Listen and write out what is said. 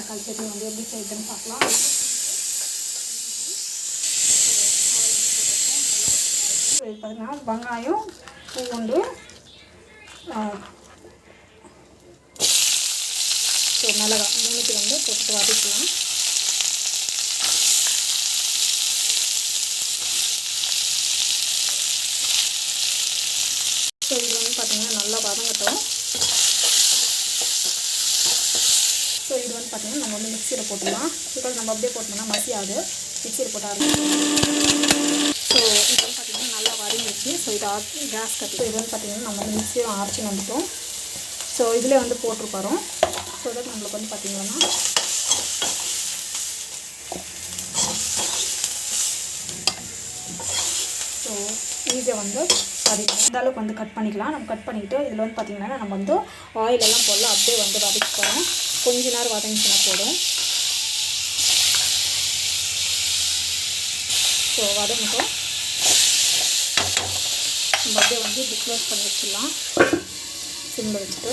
தக்காளி சட்னி வந்து எப்படி செய்யுதுன்னு பார்க்கலாம். பார்த்தீங்கன்னா வெங்காயம், பூண்டு, மிளகாய் மூணுக்கு வந்து போட்டு வதக்கலாம். ஸோ இது வந்து பார்த்திங்கன்னா நல்லா வதங்கட்டும். ஸோ இது வந்து பார்த்திங்கன்னா நம்ம வந்து மிக்சியில் போட்டுக்கலாம். பிகாஸ் நம்ம அப்படியே போட்டோம்னா மசியாது, மிக்சியில் போட்டு ஆரம்பிச்சிக்கலாம். ஸோ இது வந்து பார்த்திங்கன்னா நல்லா வதங்கிடுச்சு. ஸோ இதை கேஸ் கட்டி இது வந்து பார்த்திங்கன்னா நம்ம வந்து மிக்சியும் அரைச்சி வந்துட்டோம். ஸோ இதில் வந்து போட்டிருப்போம். ஸோ இதை நம்மளுக்கு வந்து பார்த்திங்கன்னா ஸோ ஈஸியாக வந்து வதக்கணும். இந்த அளவுக்கு வந்து கட் பண்ணிக்கலாம். நம்ம கட் பண்ணிக்கிட்டு இதில் வந்து பார்த்திங்கன்னா நம்ம வந்து ஆயிலெல்லாம் போடலாம், அப்படியே வந்து வதக்கி போகிறோம். கொஞ்ச நேரம் வதங்கிச்சுன்னா போதும். ஸோ வதங்கட்டும். நம்ம அப்படியே வந்து இப்படி க்ளோஸ் பண்ணி வச்சிடலாம், சிம்மில் வச்சுட்டு.